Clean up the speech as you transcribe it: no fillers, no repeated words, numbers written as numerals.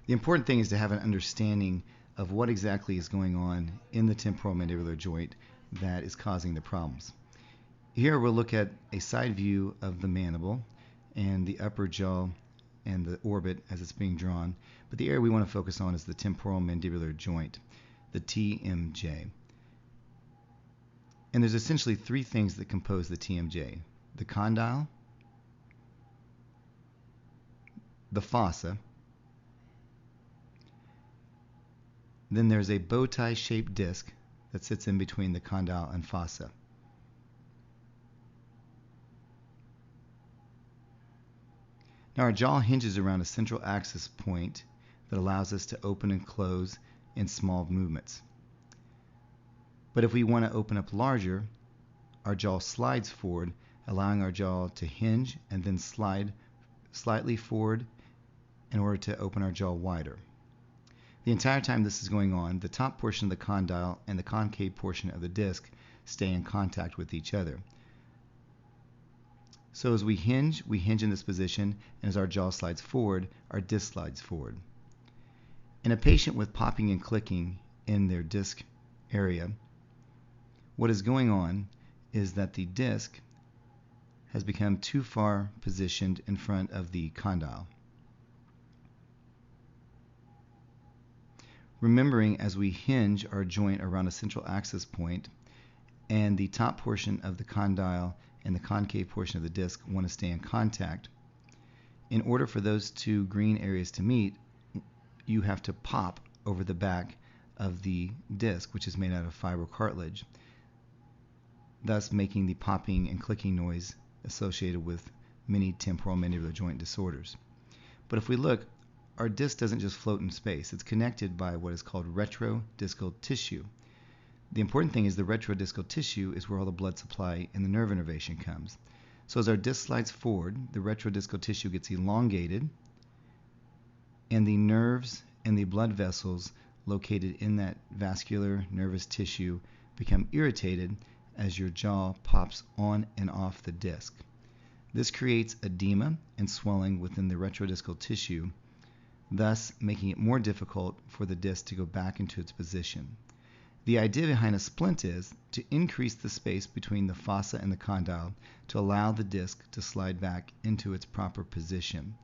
The important thing is to have an understanding of what exactly is going on in the temporomandibular joint that is causing the problems. Here we'll look at a side view of the mandible and the upper jaw and the orbit as it's being drawn, but the area we want to focus on is the temporomandibular joint, the TMJ. And there's essentially three things that compose the TMJ: the condyle, the fossa, then there's a bow tie shaped disc that sits in between the condyle and fossa. Now our jaw hinges around a central axis point that allows us to open and close in small movements. But if we want to open up larger, our jaw slides forward, allowing our jaw to hinge and then slide slightly forward in order to open our jaw wider. The entire time this is going on, the top portion of the condyle and the concave portion of the disc stay in contact with each other. So as we hinge in this position, and as our jaw slides forward, our disc slides forward. In a patient with popping and clicking in their disc area, what is going on is that the disc has become too far positioned in front of the condyle. Remembering, as we hinge our joint around a central axis point, and the top portion of the condyle and the concave portion of the disc want to stay in contact, in order for those two green areas to meet, you have to pop over the back of the disc, which is made out of fibrocartilage, thus making the popping and clicking noise associated with many temporomandibular joint disorders. But if we look, our disc doesn't just float in space. It's connected by what is called retrodiscal tissue. The important thing is the retrodiscal tissue is where all the blood supply and the nerve innervation comes. So as our disc slides forward, the retrodiscal tissue gets elongated, and the nerves and the blood vessels located in that vascular nervous tissue become irritated as your jaw pops on and off the disc. This creates edema and swelling within the retrodiscal tissue, thus making it more difficult for the disc to go back into its position. The idea behind a splint is to increase the space between the fossa and the condyle to allow the disc to slide back into its proper position.